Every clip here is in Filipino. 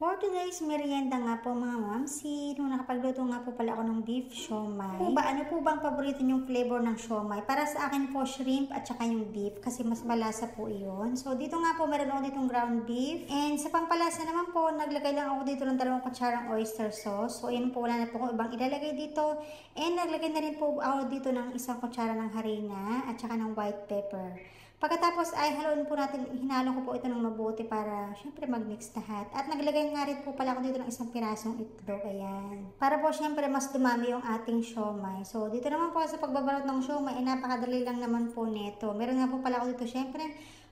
For today's merienda nga po mga mamsi, nung nakapagluto nga po pala ako ng beef siomai. Ano po bang paborito yung flavor ng siomai? Para sa akin po, shrimp at saka yung beef kasi mas malasa po iyon. So dito nga po meron ako ditong ground beef. And sa pampalasa naman po, naglagay lang ako dito ng 2 kutsarang oyster sauce. So yun po, wala na po kung ibang ilalagay dito. And naglagay na rin po ako dito ng 1 kutsara ng harina at saka ng white pepper. Pagkatapos ay haluin po natin, hinalo ko po ito ng mabuti para syempre mag-mix lahat. At naglagay nga rin po pala ako dito ng 1 pirasong itlog, ayan. Para po syempre mas dumami yung ating siomai. So dito naman po sa pagbabalot ng siomai, napakadali lang naman po nito. Meron nga po pala ako dito syempre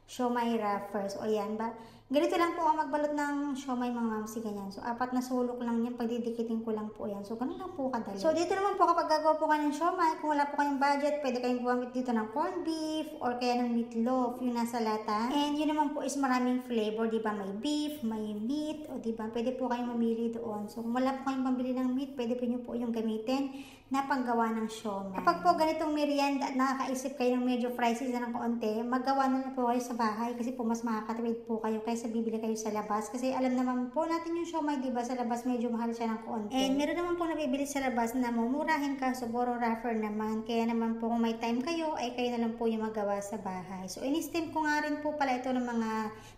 siomai wrappers. O ayan ba? Ganito lang po ako magbalot ng siomai mga mamsi, ganyan. So 4 na sulok lang yan, pagdidikitin ko lang po yan. So ganun lang po kadali. So dito naman po kapag gagawa po kayo ng siomai, kung wala po kayong budget, pwede kayong gumamit dito ng corned beef or kaya ng meatloaf, yung nasa lata. And yun naman po is maraming flavor, di ba? May beef, may meat, o di ba? Pwede po kayong mamili doon. So kung wala po kayong pambili ng meat, pwede po nyo po yung gamitin na panggawa ng siomai. Kapag po ganitong merienda at nakakaisip kayo ng medyo pricey na ng kaunti, maggawa na po kayo sa bahay kasi po mas makakatipid po kayo kaysa bibili kayo sa labas. Kasi alam naman po natin yung siomai, di ba? Sa labas medyo mahal siya ng kaunti. And meron naman po nabibili sa labas na mumurahin ka, so borrow wrapper naman. Kaya naman po kung may time kayo, ay kayo na lang po yung magawa sa bahay. So in-steam ko nga rin po pala ito ng mga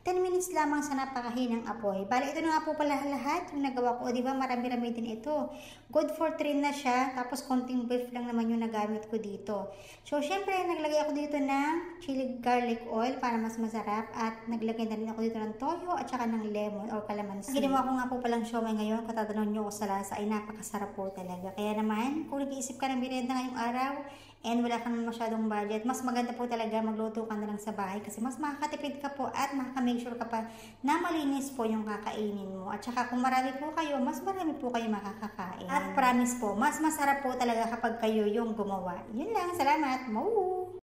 10 minutes lamang sa napakahinang apoy. Bali, ito na nga po pala lahat yung nagawa ko. O di ba? Marami-rami din ito. Good for 3 na siya. Tapos konting beef lang naman yung nagamit ko dito. So syempre, naglagay ako dito ng chili garlic oil para mas masarap. At naglagay na rin ako dito ng toyo at saka ng lemon or calamansi. Ginawa ko nga po palang siomai ngayon. Katatanong nyo ko sa lasa ay napakasarap po talaga. Kaya naman, kung nag-iisip ka ng merienda ngayong araw and wala kang masyadong budget, mas maganda po talaga magluto ka na lang sa bahay kasi mas makakatipid ka po at makaka-make sure ka pa na malinis po yung kakainin mo. At saka kung marami po kayo, mas marami po kayo makakakain. At promise po, mas masarap po talaga kapag kayo yung gumawa. Yun lang, salamat! Mau!